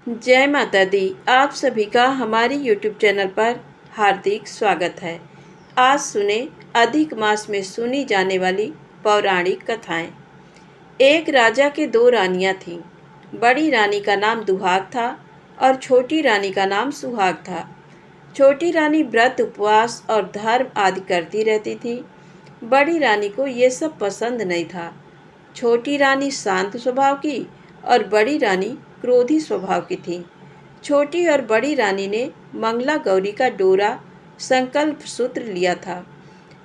जय माता दी। आप सभी का हमारे YouTube चैनल पर हार्दिक स्वागत है। आज सुने अधिक मास में सुनी जाने वाली पौराणिक कथाएं। एक राजा के दो रानियां थीं। बड़ी रानी का नाम दुहाग था और छोटी रानी का नाम सुहाग था। छोटी रानी व्रत उपवास और धर्म आदि करती रहती थी। बड़ी रानी को ये सब पसंद नहीं था। छोटी रानी शांत स्वभाव की और बड़ी रानी क्रोधी स्वभाव की थी। छोटी और बड़ी रानी ने मंगला गौरी का डोरा संकल्प सूत्र लिया था।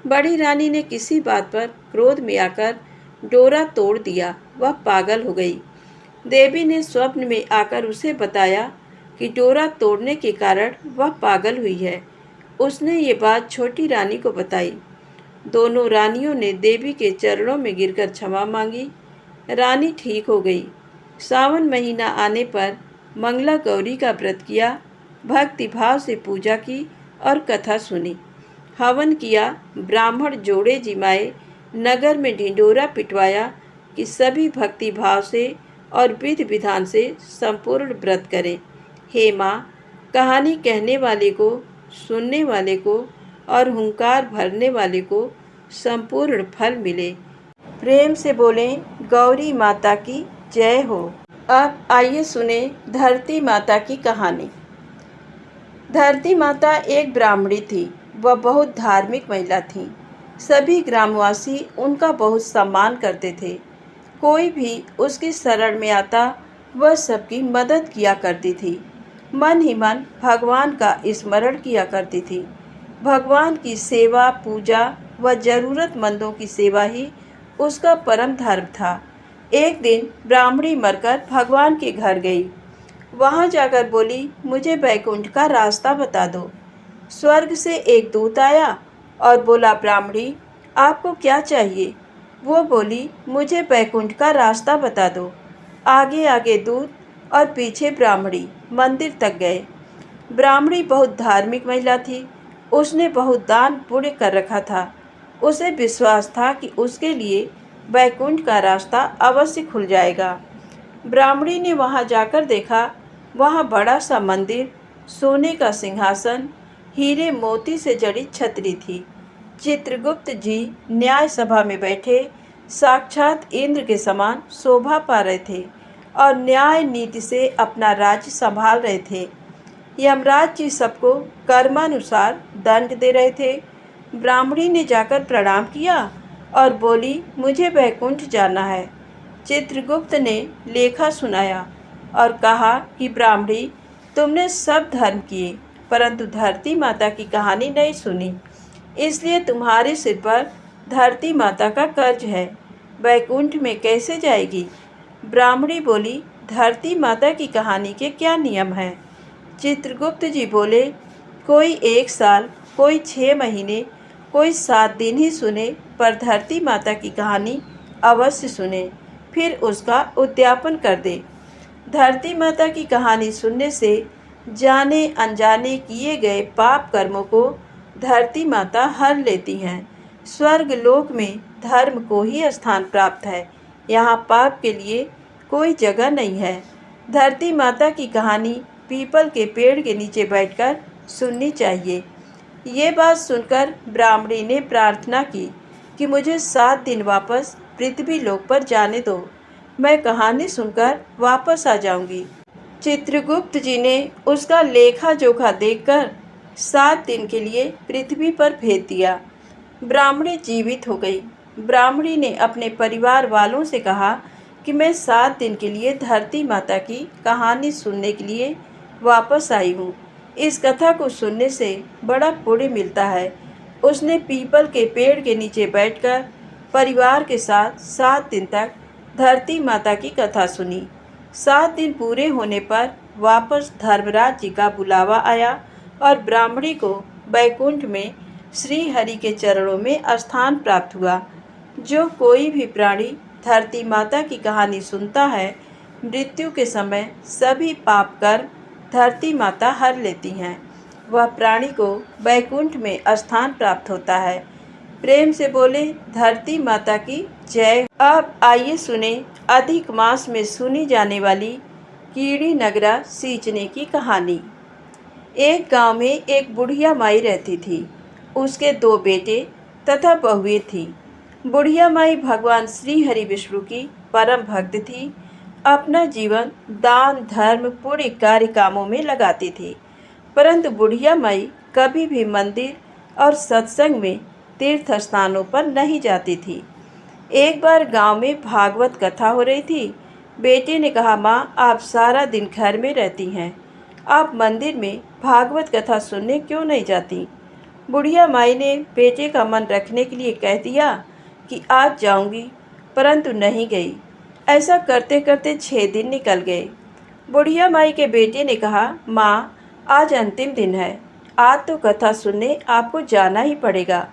बड़ी रानी ने किसी बात पर क्रोध में आकर डोरा तोड़ दिया। वह पागल हो गई। देवी ने स्वप्न में आकर उसे बताया कि डोरा तोड़ने के कारण वह पागल हुई है। उसने ये बात छोटी रानी को बताई। दोनों रानियों ने देवी के चरणों में गिरकर क्षमा मांगी। रानी ठीक हो गई। सावन महीना आने पर मंगला गौरी का व्रत किया, भक्ति भाव से पूजा की और कथा सुनी, हवन किया, ब्राह्मण जोड़े जिमाए, नगर में ढिंढोरा पिटवाया कि सभी भक्ति भाव से और विधि विधान से संपूर्ण व्रत करें। हे माँ, कहानी कहने वाले को, सुनने वाले को और हुंकार भरने वाले को संपूर्ण फल मिले। प्रेम से बोलें गौरी माता की जय हो। अब आइए सुने धरती माता की कहानी। धरती माता एक ब्राह्मणी थी। वह बहुत धार्मिक महिला थी। सभी ग्रामवासी उनका बहुत सम्मान करते थे। कोई भी उसकी शरण में आता वह सबकी मदद किया करती थी। मन ही मन भगवान का स्मरण किया करती थी। भगवान की सेवा, पूजा व जरूरतमंदों की सेवा ही उसका परम धर्म था। एक दिन ब्राह्मणी मरकर भगवान के घर गई। वहां जाकर बोली, मुझे बैकुंठ का रास्ता बता दो। स्वर्ग से एक दूत आया और बोला, ब्राह्मणी आपको क्या चाहिए? वो बोली, मुझे बैकुंठ का रास्ता बता दो। आगे आगे दूत और पीछे ब्राह्मणी मंदिर तक गए। ब्राह्मणी बहुत धार्मिक महिला थी। उसने बहुत दान पुण्य कर रखा था। उसे विश्वास था कि उसके लिए बैकुंठ का रास्ता अवश्य खुल जाएगा। ब्राह्मणी ने वहां जाकर देखा, वहां बड़ा सा मंदिर, सोने का सिंहासन, हीरे मोती से जड़ी छतरी थी। चित्रगुप्त जी न्याय सभा में बैठे साक्षात इंद्र के समान शोभा पा रहे थे और न्याय नीति से अपना राज्य संभाल रहे थे। यमराज जी सबको कर्मानुसार दंड दे रहे थे। ब्राह्मणी ने जाकर प्रणाम किया और बोली, मुझे बैकुंठ जाना है। चित्रगुप्त ने लेखा सुनाया और कहा कि ब्राह्मणी, तुमने सब धर्म किए परंतु धरती माता की कहानी नहीं सुनी, इसलिए तुम्हारे सिर पर धरती माता का कर्ज है। बैकुंठ में कैसे जाएगी? ब्राह्मणी बोली, धरती माता की कहानी के क्या नियम हैं? चित्रगुप्त जी बोले, कोई 1 साल, कोई 6 महीने, कोई 7 दिन ही सुने, पर धरती माता की कहानी अवश्य सुने, फिर उसका उद्यापन कर दे। धरती माता की कहानी सुनने से जाने अनजाने किए गए पाप कर्मों को धरती माता हर लेती हैं। स्वर्ग लोक में धर्म को ही स्थान प्राप्त है। यहाँ पाप के लिए कोई जगह नहीं है। धरती माता की कहानी पीपल के पेड़ के नीचे बैठकर सुननी चाहिए। ये बात सुनकर ब्राह्मणी ने प्रार्थना की कि मुझे 7 दिन वापस पृथ्वी लोक पर जाने दो। मैं कहानी सुनकर वापस आ जाऊंगी। चित्रगुप्त जी ने उसका लेखा जोखा देखकर 7 दिन के लिए पृथ्वी पर भेज दिया। ब्राह्मणी जीवित हो गई। ब्राह्मणी ने अपने परिवार वालों से कहा कि मैं 7 दिन के लिए धरती माता की कहानी सुनने के लिए वापस आई हूँ। इस कथा को सुनने से बड़ा पुण्य मिलता है। उसने पीपल के पेड़ के नीचे बैठकर परिवार के साथ 7 दिन तक धरती माता की कथा सुनी। 7 दिन पूरे होने पर वापस धर्मराज जी का बुलावा आया और ब्राह्मणी को बैकुंठ में श्री हरि के चरणों में स्थान प्राप्त हुआ। जो कोई भी प्राणी धरती माता की कहानी सुनता है, मृत्यु के समय सभी पाप कर्म धरती माता हर लेती हैं। वह प्राणी को बैकुंठ में स्थान प्राप्त होता है। प्रेम से बोले धरती माता की जय। अब आइए सुने अधिक मास में सुनी जाने वाली कीड़ी नगरा सींचने की कहानी। एक गांव में एक बुढ़िया माई रहती थी। उसके 2 बेटे तथा बहुएं थीं। बुढ़िया माई भगवान श्री हरि विष्णु की परम भक्त थी। अपना जीवन दान धर्म पुण्य कार्य कामों में लगाती थी। परंतु बुढ़िया माई कभी भी मंदिर और सत्संग में तीर्थ स्थानों पर नहीं जाती थी। एक बार गांव में भागवत कथा हो रही थी। बेटे ने कहा, माँ, आप सारा दिन घर में रहती हैं, आप मंदिर में भागवत कथा सुनने क्यों नहीं जाती? बुढ़िया माई ने बेटे का मन रखने के लिए कह दिया कि आज जाऊंगी, परंतु नहीं गई। ऐसा करते करते 6 दिन निकल गए। बुढ़िया माई के बेटे ने कहा, माँ, आज अंतिम दिन है, आज तो कथा सुनने आपको जाना ही पड़ेगा।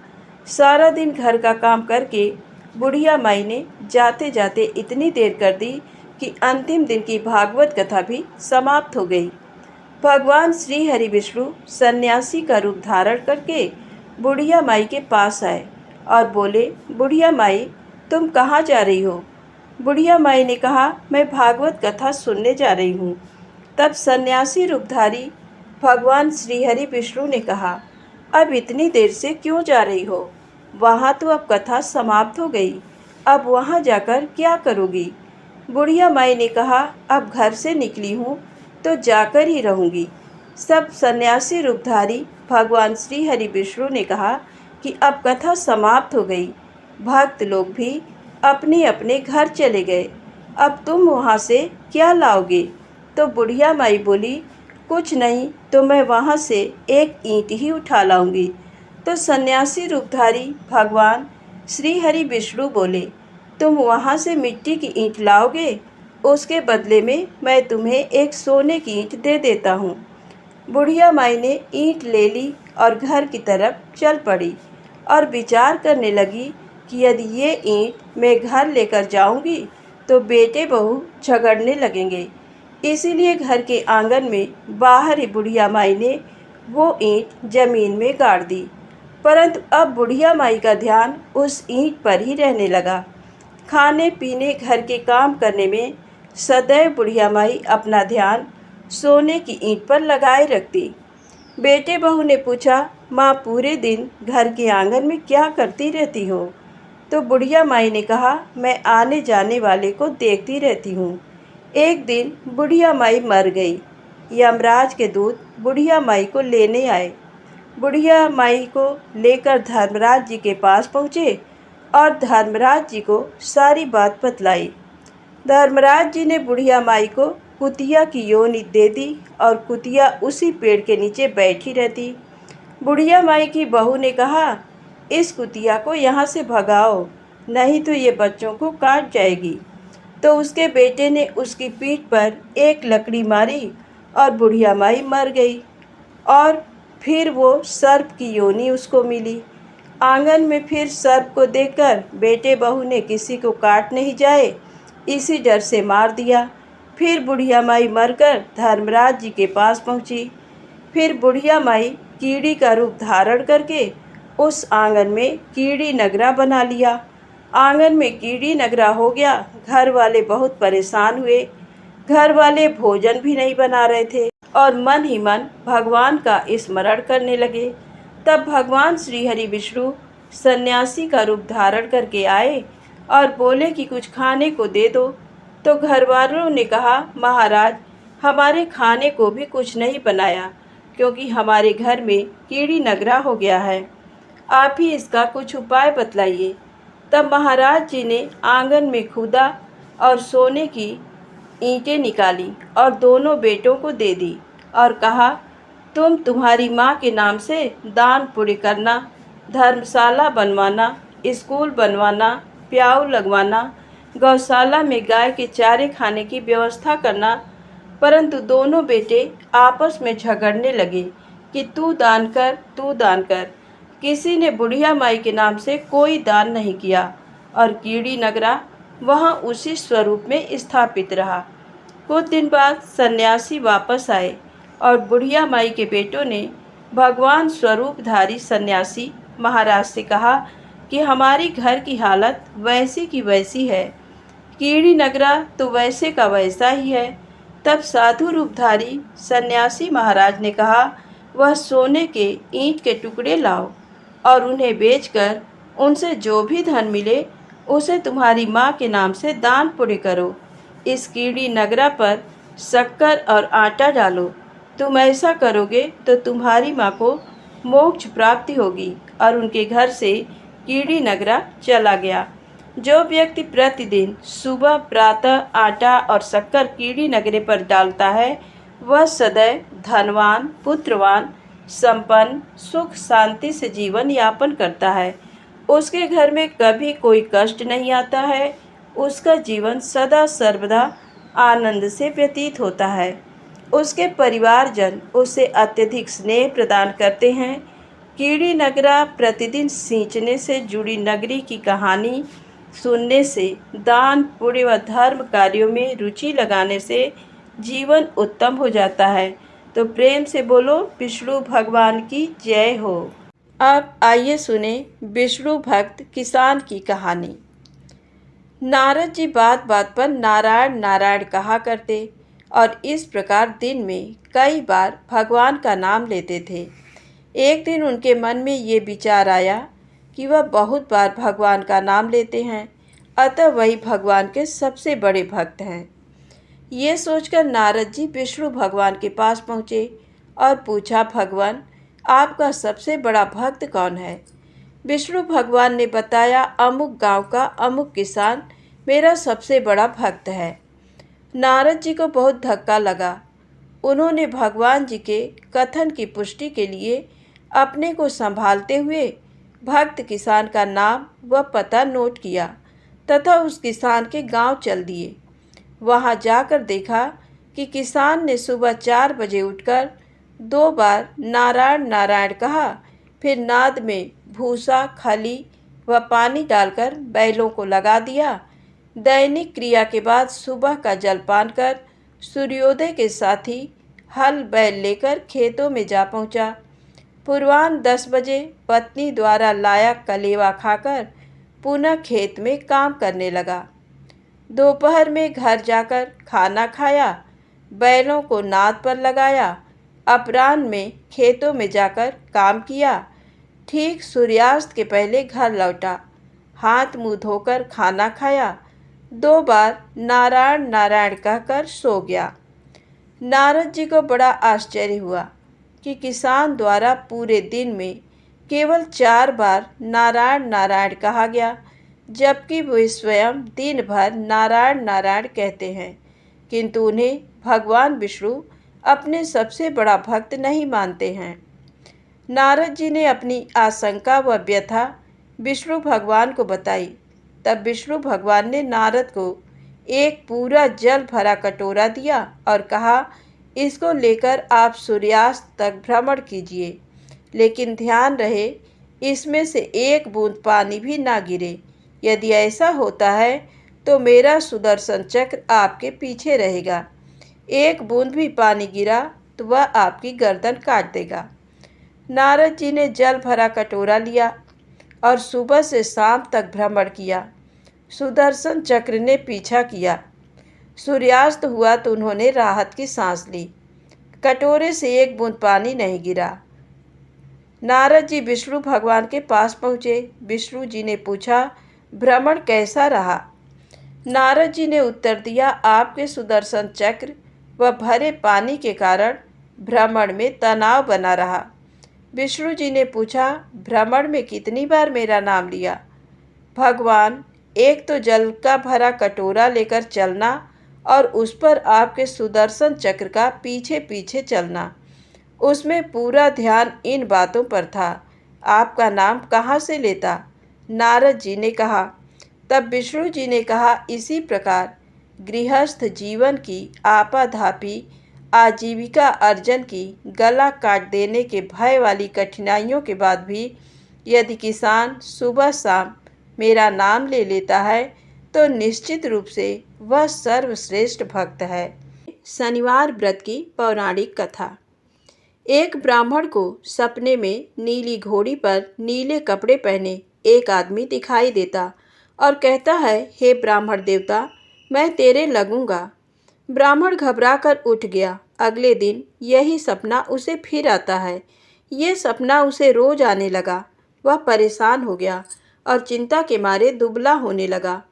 सारा दिन घर का काम करके बुढ़िया माई ने जाते जाते इतनी देर कर दी कि अंतिम दिन की भागवत कथा भी समाप्त हो गई। भगवान श्री हरि विष्णु सन्यासी का रूप धारण करके बुढ़िया माई के पास आए और बोले, बुढ़िया माई, तुम कहाँ जा रही हो? बुढ़िया माई ने कहा, मैं भागवत कथा सुनने जा रही हूँ। तब सन्यासी रूपधारी भगवान श्री हरि विष्णु ने कहा, अब इतनी देर से क्यों जा रही हो? वहाँ तो अब कथा समाप्त हो गई, अब वहाँ जाकर क्या करोगी? बुढ़िया माई ने कहा, अब घर से निकली हूँ तो जाकर ही रहूँगी। सब सन्यासी रूपधारी भगवान श्री हरि विष्णु ने कहा कि अब कथा समाप्त हो गई। भक्त लोग भी अपने अपने घर चले गए। अब तुम वहाँ से क्या लाओगे? तो बुढ़िया माई बोली, कुछ नहीं, तो मैं वहाँ से एक ईंट ही उठा लाऊंगी। तो सन्यासी रूपधारी भगवान श्री हरि विष्णु बोले, तुम वहाँ से मिट्टी की ईंट लाओगे, उसके बदले में मैं तुम्हें एक सोने की ईंट दे देता हूँ। बुढ़िया माई ने ईंट ले ली और घर की तरफ चल पड़ी और विचार करने लगी कि यदि ये ईंट मैं घर लेकर जाऊँगी तो बेटे बहू झगड़ने लगेंगे। इसीलिए घर के आंगन में बाहर ही बुढ़िया माई ने वो ईंट जमीन में गाड़ दी। परंतु अब बुढ़िया माई का ध्यान उस ईंट पर ही रहने लगा। खाने पीने घर के काम करने में सदैव बुढ़िया माई अपना ध्यान सोने की ईंट पर लगाए रखती। बेटे बहू ने पूछा, माँ, पूरे दिन घर के आंगन में क्या करती रहती हो? तो बुढ़िया माई ने कहा, मैं आने जाने वाले को देखती रहती हूँ। एक दिन बुढ़िया माई मर गई। यमराज के दूत बुढ़िया माई को लेने आए। बुढ़िया माई को लेकर धर्मराज जी के पास पहुँचे और धर्मराज जी को सारी बात बतलाई। धर्मराज जी ने बुढ़िया माई को कुतिया की योनि दे दी और कुतिया उसी पेड़ के नीचे बैठी रहती। बुढ़िया माई की बहू ने कहा, इस कुतिया को यहाँ से भगाओ, नहीं तो ये बच्चों को काट जाएगी। तो उसके बेटे ने उसकी पीठ पर एक लकड़ी मारी और बुढ़िया माई मर गई। और फिर वो सर्प की योनि उसको मिली। आंगन में फिर सर्प को देखकर बेटे बहू ने किसी को काट नहीं जाए इसी डर से मार दिया। फिर बुढ़िया माई मरकर धर्मराज जी के पास पहुंची। फिर बुढ़िया माई कीड़ी का रूप धारण करके उस आंगन में कीड़ी नगरा बना लिया। आंगन में कीड़ी नगरा हो गया। घर वाले बहुत परेशान हुए। घर वाले भोजन भी नहीं बना रहे थे और मन ही मन भगवान का स्मरण करने लगे। तब भगवान श्री हरि विष्णु सन्यासी का रूप धारण करके आए और बोले कि कुछ खाने को दे दो। तो घर वालों ने कहा, महाराज, हमारे खाने को भी कुछ नहीं बनाया क्योंकि हमारे घर में कीड़ी नगरा हो गया है। आप ही इसका कुछ उपाय बतलाइए। तब महाराज जी ने आंगन में खुदा और सोने की ईंटें निकाली और दोनों बेटों को दे दी और कहा, तुम तुम्हारी माँ के नाम से दान पुण्य करना, धर्मशाला बनवाना, स्कूल बनवाना, प्याऊ लगवाना, गौशाला में गाय के चारे खाने की व्यवस्था करना। परंतु दोनों बेटे आपस में झगड़ने लगे कि तू दान कर, तू दान कर। किसी ने बुढ़िया माई के नाम से कोई दान नहीं किया और कीड़ी नगरा वहाँ उसी स्वरूप में स्थापित रहा। कुछ दिन बाद सन्यासी वापस आए और बुढ़िया माई के बेटों ने भगवान स्वरूपधारी सन्यासी महाराज से कहा कि हमारी घर की हालत वैसी की वैसी है, कीड़ी नगरा तो वैसे का वैसा ही है। तब साधु रूपधारी सन्यासी महाराज ने कहा, वह सोने के ईंट के टुकड़े लाओ और उन्हें बेचकर उनसे जो भी धन मिले उसे तुम्हारी माँ के नाम से दान पुण्य करो। इस कीड़ी नगरा पर शक्कर और आटा डालो। तुम ऐसा करोगे तो तुम्हारी माँ को मोक्ष प्राप्ति होगी। और उनके घर से कीड़ी नगरा चला गया। जो व्यक्ति प्रतिदिन सुबह प्रातः आटा और शक्कर कीड़ी नगरे पर डालता है, वह सदैव धनवान, पुत्रवान, संपन्न, सुख शांति से जीवन यापन करता है। उसके घर में कभी कोई कष्ट नहीं आता है। उसका जीवन सदा सर्वदा आनंद से व्यतीत होता है। उसके परिवारजन उसे अत्यधिक स्नेह प्रदान करते हैं। कीड़ी नगरा प्रतिदिन सींचने से जुड़ी नगरी की कहानी सुनने से, दान पुण्य व धर्म कार्यों में रुचि लगाने से जीवन उत्तम हो जाता है। तो प्रेम से बोलो विष्णु भगवान की जय हो। अब आइए सुने विष्णु भक्त किसान की कहानी। नारद जी बात बात पर नारायण नारायण कहा करते और इस प्रकार दिन में कई बार भगवान का नाम लेते थे। एक दिन उनके मन में ये विचार आया कि वह बहुत बार भगवान का नाम लेते हैं, अतः वही भगवान के सबसे बड़े भक्त हैं। ये सोचकर नारद जी विष्णु भगवान के पास पहुँचे और पूछा, भगवान आपका सबसे बड़ा भक्त कौन है? विष्णु भगवान ने बताया, अमुक गांव का अमुक किसान मेरा सबसे बड़ा भक्त है। नारद जी को बहुत धक्का लगा। उन्होंने भगवान जी के कथन की पुष्टि के लिए अपने को संभालते हुए भक्त किसान का नाम व पता नोट किया तथा उस किसान के गांव चल दिए। वहां जाकर देखा कि किसान ने सुबह 4 बजे उठकर 2 बार नारायण नारायण कहा, फिर नाद में भूसा, खली व पानी डालकर बैलों को लगा दिया। दैनिक क्रिया के बाद सुबह का जलपान कर सूर्योदय के साथ ही हल बैल लेकर खेतों में जा पहुंचा। पूर्वाह्न 10 बजे पत्नी द्वारा लाया कलेवा खाकर पुनः खेत में काम करने लगा। दोपहर में घर जाकर खाना खाया, बैलों को नाद पर लगाया। अपराह्न में खेतों में जाकर काम किया। ठीक सूर्यास्त के पहले घर लौटा, हाथ मुंह धोकर खाना खाया। 2 बार नारायण नारायण कहकर सो गया। नारद जी को बड़ा आश्चर्य हुआ कि किसान द्वारा पूरे दिन में केवल 4 बार नारायण नारायण कहा गया, जबकि वे स्वयं दिन भर नारायण नारायण कहते हैं, किंतु उन्हें भगवान विष्णु अपने सबसे बड़ा भक्त नहीं मानते हैं। नारद जी ने अपनी आशंका व व्यथा विष्णु भगवान को बताई। तब विष्णु भगवान ने नारद को एक पूरा जल भरा कटोरा दिया और कहा, इसको लेकर आप सूर्यास्त तक भ्रमण कीजिए, लेकिन ध्यान रहे इसमें से एक बूंद पानी भी ना गिरे। यदि ऐसा होता है तो मेरा सुदर्शन चक्र आपके पीछे रहेगा। एक बूंद भी पानी गिरा तो वह आपकी गर्दन काट देगा। नारद जी ने जल भरा कटोरा लिया और सुबह से शाम तक भ्रमण किया। सुदर्शन चक्र ने पीछा किया। सूर्यास्त हुआ तो उन्होंने राहत की सांस ली। कटोरे से एक बूंद पानी नहीं गिरा। नारद जी विष्णु भगवान के पास पहुँचे। विष्णु जी ने पूछा, भ्रमण कैसा रहा? नारद जी ने उत्तर दिया, आपके सुदर्शन चक्र व भरे पानी के कारण भ्रमण में तनाव बना रहा। विष्णु जी ने पूछा, भ्रमण में कितनी बार मेरा नाम लिया? भगवान, एक तो जल का भरा कटोरा लेकर चलना और उस पर आपके सुदर्शन चक्र का पीछे पीछे चलना, उसमें पूरा ध्यान इन बातों पर था। आपका नाम कहाँ से लेता? नारद जी ने कहा। तब विष्णु जी ने कहा, इसी प्रकार गृहस्थ जीवन की आपाधापी आजीविका अर्जन की गला काट देने के भय वाली कठिनाइयों के बाद भी यदि किसान सुबह शाम मेरा नाम ले लेता है तो निश्चित रूप से वह सर्वश्रेष्ठ भक्त है। शनिवार व्रत की पौराणिक कथा। एक ब्राह्मण को सपने में नीली घोड़ी पर नीले कपड़े पहने एक आदमी दिखाई देता और कहता है, हे ब्राह्मण देवता, मैं तेरे लगूंगा। ब्राह्मण घबराकर उठ गया। अगले दिन यही सपना उसे फिर आता है। ये सपना उसे रोज आने लगा। वह परेशान हो गया और चिंता के मारे दुबला होने लगा।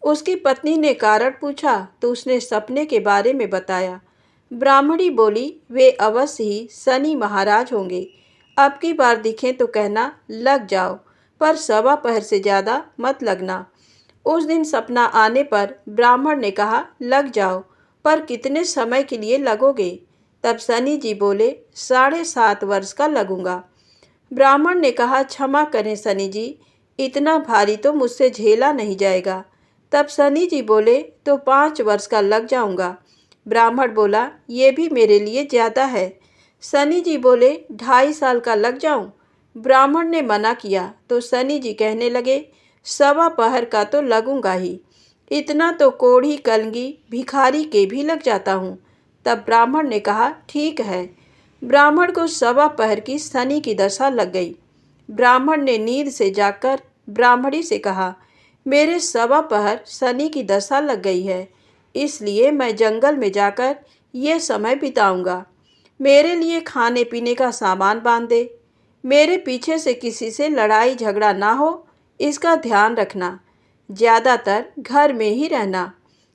उसकी पत्नी ने कारण पूछा तो उसने सपने के बारे में बताया। ब्राह्मणी बोली, वे अवश्य ही शनि महाराज होंगे। अब की बार दिखें तो कहना लग जाओ, पर सवा पहर से ज़्यादा मत लगना। उस दिन सपना आने पर ब्राह्मण ने कहा, लग जाओ, पर कितने समय के लिए लगोगे? तब शनि जी बोले, 7.5 वर्ष का लगूंगा। ब्राह्मण ने कहा, क्षमा करें शनि जी, इतना भारी तो मुझसे झेला नहीं जाएगा। तब शनि जी बोले, तो 5 वर्ष का लग जाऊंगा। ब्राह्मण बोला, ये भी मेरे लिए ज़्यादा है। शनि जी बोले, 2.5 साल का लग जाऊं? ब्राह्मण ने मना किया तो शनि जी कहने लगे, सवा पहर का तो लगूंगा ही, इतना तो कोढ़ी कलगी भिखारी के भी लग जाता हूँ। तब ब्राह्मण ने कहा, ठीक है। ब्राह्मण को सवा पहर की शनि की दशा लग गई। ब्राह्मण ने नींद से जागकर ब्राह्मणी से कहा, मेरे सवा पहर शनि की दशा लग गई है, इसलिए मैं जंगल में जाकर ये समय बिताऊंगा। मेरे लिए खाने पीने का सामान बांध दे। मेरे पीछे से किसी से लड़ाई झगड़ा ना हो, इसका ध्यान रखना। ज़्यादातर घर में ही रहना।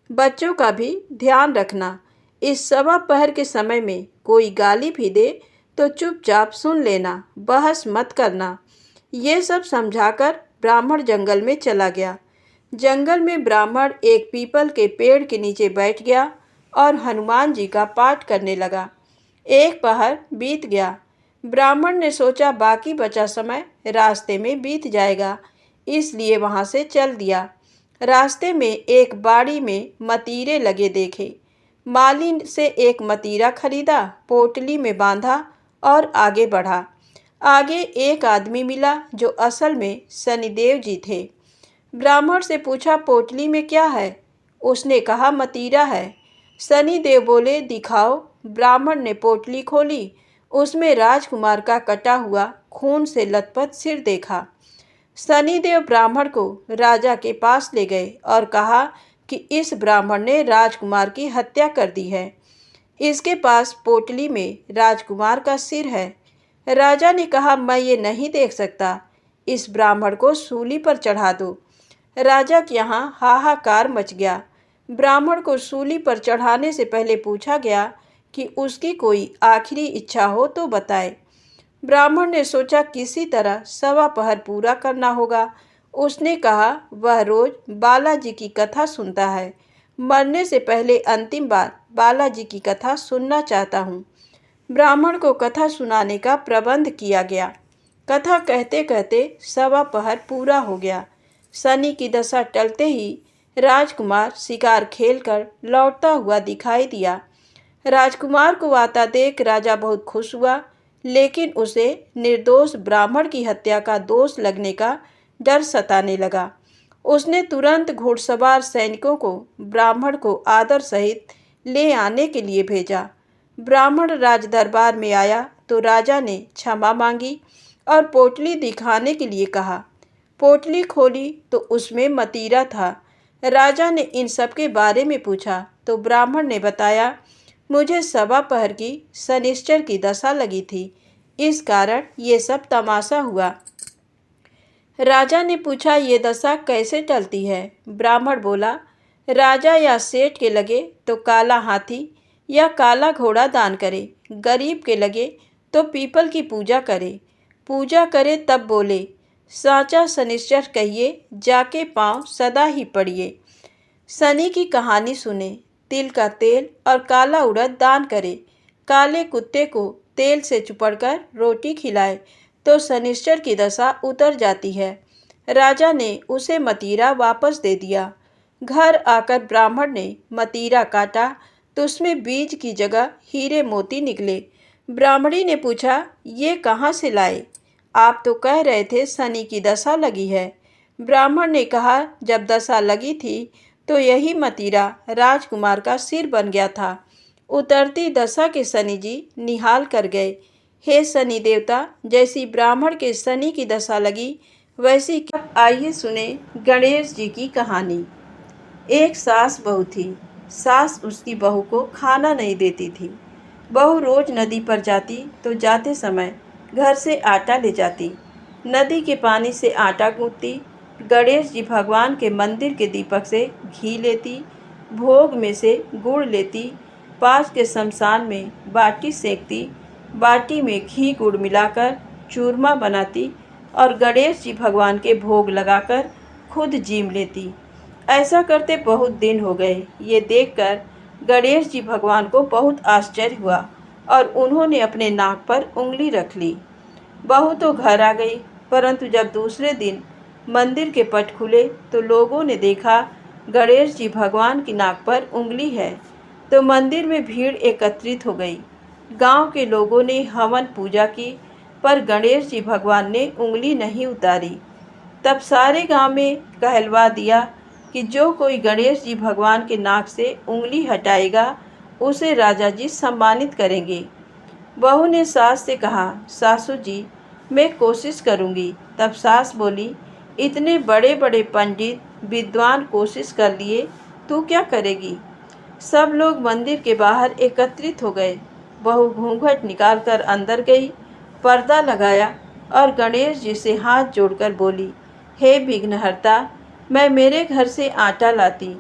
बच्चों का भी ध्यान रखना। इस सवा पहर के समय में कोई गाली भी दे तो चुपचाप सुन लेना, बहस मत करना। ये सब समझाकर ब्राह्मण जंगल में चला गया। जंगल में ब्राह्मण एक पीपल के पेड़ के नीचे बैठ गया और हनुमान जी का पाठ करने लगा। 1 पहर बीत गया। ब्राह्मण ने सोचा बाकी बचा समय रास्ते में बीत जाएगा, इसलिए वहां से चल दिया। रास्ते में एक बाड़ी में मतीरे लगे देखे। माली से एक मतीरा खरीदा, पोटली में बांधा और आगे बढ़ा। आगे एक आदमी मिला जो असल में शनिदेव जी थे। ब्राह्मण से पूछा, पोटली में क्या है? उसने कहा, मतीरा है। शनिदेव बोले, दिखाओ। ब्राह्मण ने पोटली खोली। उसमें राजकुमार का कटा हुआ खून से लथपथ सिर देखा। शनिदेव ब्राह्मण को राजा के पास ले गए और कहा कि इस ब्राह्मण ने राजकुमार की हत्या कर दी है। इसके पास पोटली में राजकुमार का सिर है। राजा ने कहा, मैं ये नहीं देख सकता, इस ब्राह्मण को सूली पर चढ़ा दो। राजा के यहाँ हाहाकार मच गया। ब्राह्मण को सूली पर चढ़ाने से पहले पूछा गया कि उसकी कोई आखिरी इच्छा हो तो बताए। ब्राह्मण ने सोचा किसी तरह सवा पहर पूरा करना होगा। उसने कहा, वह रोज बालाजी की कथा सुनता है। मरने से पहले अंतिम बार बालाजी की कथा सुनना चाहता हूँ। ब्राह्मण को कथा सुनाने का प्रबंध किया गया। कथा कहते कहते सवा पहर पूरा हो गया। शनि की दशा टलते ही राजकुमार शिकार खेलकर लौटता हुआ दिखाई दिया। राजकुमार को आता देख राजा बहुत खुश हुआ, लेकिन उसे निर्दोष ब्राह्मण की हत्या का दोष लगने का डर सताने लगा। उसने तुरंत घुड़सवार सैनिकों को ब्राह्मण को आदर सहित ले आने के लिए भेजा। ब्राह्मण राज दरबार में आया तो राजा ने क्षमा मांगी और पोटली दिखाने के लिए कहा। पोटली खोली तो उसमें मतीरा था। राजा ने इन सब के बारे में पूछा तो ब्राह्मण ने बताया, मुझे सवा पहर की शनिश्चर की दशा लगी थी, इस कारण ये सब तमाशा हुआ। राजा ने पूछा, ये दशा कैसे टलती है? ब्राह्मण बोला, राजा या सेठ के लगे तो काला हाथी या काला घोड़ा दान करे, गरीब के लगे तो पीपल की पूजा करे तब बोले, साचा शनिश्चर कहिए, जाके पाँव सदा ही पड़िए। शनि की कहानी सुने, तिल का तेल और काला उड़द दान करे, काले कुत्ते को तेल से चुपड़कर रोटी खिलाए तो शनिश्चर की दशा उतर जाती है। राजा ने उसे मतीरा वापस दे दिया। घर आकर ब्राह्मण ने मतीरा काटा तो उसमें बीज की जगह हीरे मोती निकले। ब्राह्मणी ने पूछा, ये कहाँ से लाए? आप तो कह रहे थे शनि की दशा लगी है। ब्राह्मण ने कहा, जब दशा लगी थी तो यही मतीरा राजकुमार का सिर बन गया था। उतरती दशा के शनि जी निहाल कर गए। हे शनि देवता, जैसी ब्राह्मण के शनि की दशा लगी वैसी। आइए सुने गणेश जी की कहानी। एक सास बहू थी। सास उसकी बहू को खाना नहीं देती थी। बहू रोज नदी पर जाती तो जाते समय घर से आटा ले जाती, नदी के पानी से आटा गूंथती, गणेश जी भगवान के मंदिर के दीपक से घी लेती, भोग में से गुड़ लेती, पास के शमशान में बाटी सेकती, बाटी में घी गुड़ मिलाकर चूरमा बनाती और गणेश जी भगवान के भोग लगाकर खुद जीम लेती। ऐसा करते बहुत दिन हो गए। ये देखकर गणेश जी भगवान को बहुत आश्चर्य हुआ और उन्होंने अपने नाक पर उंगली रख ली। बहू तो घर आ गई, परंतु जब दूसरे दिन मंदिर के पट खुले तो लोगों ने देखा गणेश जी भगवान की नाक पर उंगली है, तो मंदिर में भीड़ एकत्रित हो गई। गांव के लोगों ने हवन पूजा की, पर गणेश जी भगवान ने उंगली नहीं उतारी। तब सारे गांव में कहलवा दिया कि जो कोई गणेश जी भगवान के नाक से उंगली हटाएगा उसे राजा जी सम्मानित करेंगे। बहू ने सास से कहा, सासू जी मैं कोशिश करूंगी। तब सास बोली, इतने बड़े बड़े पंडित विद्वान कोशिश कर लिए, तू क्या करेगी। सब लोग मंदिर के बाहर एकत्रित हो गए। बहू घूंघट निकालकर अंदर गई, पर्दा लगाया और गणेश जी से हाथ जोड़कर बोली, हे विघ्नहर्ता, मैं मेरे घर से आटा लाती,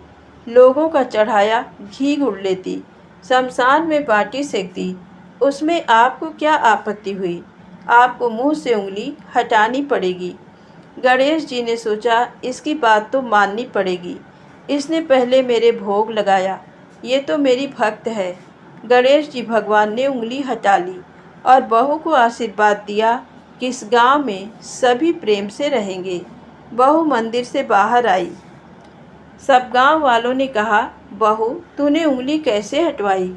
लोगों का चढ़ाया घी गुड़ लेती, शमशान में बाटी सेकती, उसमें आपको क्या आपत्ति हुई। आपको मुंह से उंगली हटानी पड़ेगी। गणेश जी ने सोचा इसकी बात तो माननी पड़ेगी, इसने पहले मेरे भोग लगाया, ये तो मेरी भक्त है। गणेश जी भगवान ने उंगली हटा ली और बहू को आशीर्वाद दिया कि इस गांव में सभी प्रेम से रहेंगे। बहू मंदिर से बाहर आई। सब गांव वालों ने कहा, बहू तूने उंगली कैसे हटवाई,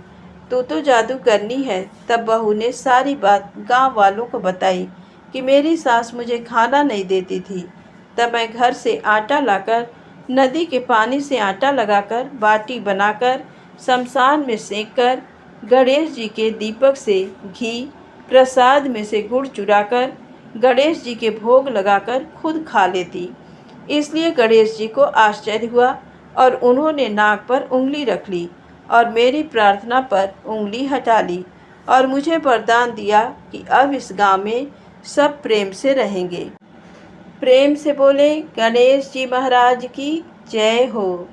तू तो जादू करनी है। तब बहू ने सारी बात गांव वालों को बताई कि मेरी सास मुझे खाना नहीं देती थी, तब मैं घर से आटा लाकर नदी के पानी से आटा लगाकर बाटी बनाकर शमशान में सेक कर गणेश जी के दीपक से घी, प्रसाद में से गुड़ चुराकर गणेश जी के भोग लगाकर खुद खा लेती। इसलिए गणेश जी को आश्चर्य हुआ और उन्होंने नाक पर उंगली रख ली और मेरी प्रार्थना पर उंगली हटा ली और मुझे वरदान दिया कि अब इस गांव में सब प्रेम से रहेंगे। प्रेम से बोले गणेश जी महाराज की जय हो।